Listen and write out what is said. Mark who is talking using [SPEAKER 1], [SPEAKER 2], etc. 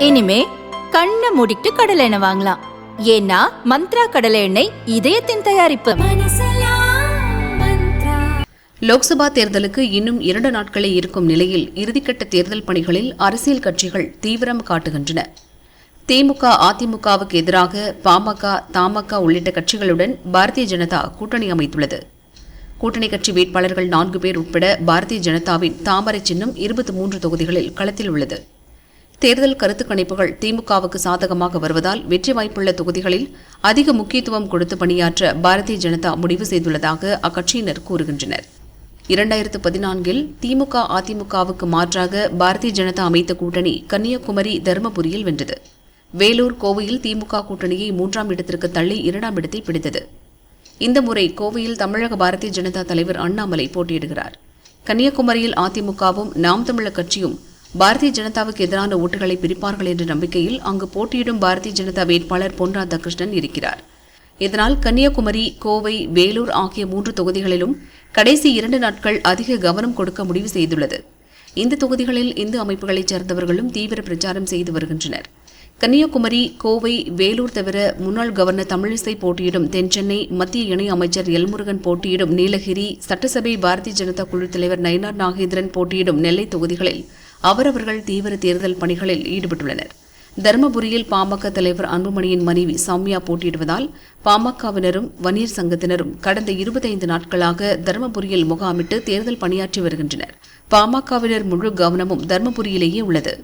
[SPEAKER 1] இனிமே கண்ணை மூடிட்டு கடலை எண்ணெய் வாங்கலாம். ஏன்னா மந்த்ரா கடலை எண்ணெய் இதயத்தின் தயாரிப்பு.
[SPEAKER 2] லோக்சபா தேர்தலுக்கு இன்னும் 2 நாட்களே இருக்கும் நிலையில் இறுதிக்கட்ட தேர்தல் பணிகளில் அரசியல் கட்சிகள் தீவிரம் காட்டுகின்றன. திமுக, அதிமுகவுக்கு எதிராக பாமக, தமாக உள்ளிட்ட கட்சிகளுடன் பாரதிய ஜனதா கூட்டணி அமைத்துள்ளது. கூட்டணி கட்சி வேட்பாளர்கள் 4 பேர் உட்பட பாரதிய ஜனதாவின் தாமரை சின்னம் 23 தொகுதிகளில் களத்தில் உள்ளது. தேர்தல் கருத்து கணிப்புகள் திமுகவுக்கு சாதகமாக வருவதால் வெற்றி வாய்ப்புள்ள தொகுதிகளில் அதிக முக்கியத்துவம் கொடுத்து பணியாற்ற பாரதிய ஜனதா முடிவு செய்துள்ளதாக அக்கட்சியினர் கூறுகின்றனர். 2014இல் திமுக, அதிமுகவுக்கு மாற்றாக பாரதிய ஜனதா அமைத்த கூட்டணி கன்னியாகுமரி, தருமபுரியில் வென்றது. வேலூர், கோவையில் திமுக கூட்டணியை 3ஆம் இடத்திற்கு தள்ளி 2ஆம் இடத்தை பிடித்தது. இந்த முறை கோவையில் தமிழக பாரதிய ஜனதா தலைவர் அண்ணாமலை போட்டியிடுகிறார். கன்னியாகுமரியில் அதிமுகவும் நாம் தமிழர் கட்சியும் பாரதிய ஜனதாவுக்கு எதிரான ஓட்டுகளை பிரிப்பார்கள் என்ற நம்பிக்கையில் அங்கு போட்டியிடும் பாரதிய ஜனதா வேட்பாளர் பொன் ராதாகிருஷ்ணன் இருக்கிறார். இதனால் கன்னியாகுமரி, கோவை, வேலூர் ஆகிய 3 தொகுதிகளிலும் கடைசி 2 நாட்கள் அதிக கவனம் கொடுக்க முடிவு செய்துள்ளது. இந்த தொகுதிகளில் இந்து அமைப்புகளைச் சேர்ந்தவர்களும் தீவிர பிரச்சாரம் செய்து வருகின்றனர். கன்னியாகுமரி, கோவை, வேலூர் தவிர முன்னாள் கவர்னர் தமிழிசை போட்டியிடும் தென்சென்னை, மத்திய இணை அமைச்சர் எல்முருகன் போட்டியிடும் நீலகிரி, சட்டசபை பாரதிய ஜனதா குழு தலைவர் நயினார் நாகேந்திரன் போட்டியிடும் நெல்லை தொகுதிகளில் அவரவர்கள் தீவிர தேர்தல் பணிகளில் ஈடுபட்டுள்ளனர். தருமபுரியில் பாமக தலைவர் அன்புமணியின் மனைவி சௌமியா போட்டியிடுவதால் பாமகவினரும் வன்னியர் சங்கத்தினரும் கடந்த 25 நாட்களாக தருமபுரியில் முகாமிட்டு தேர்தல் பணியாற்றி வருகின்றனர். பாமகவினர் முழு கவனமும் தருமபுரியிலேயே உள்ளது.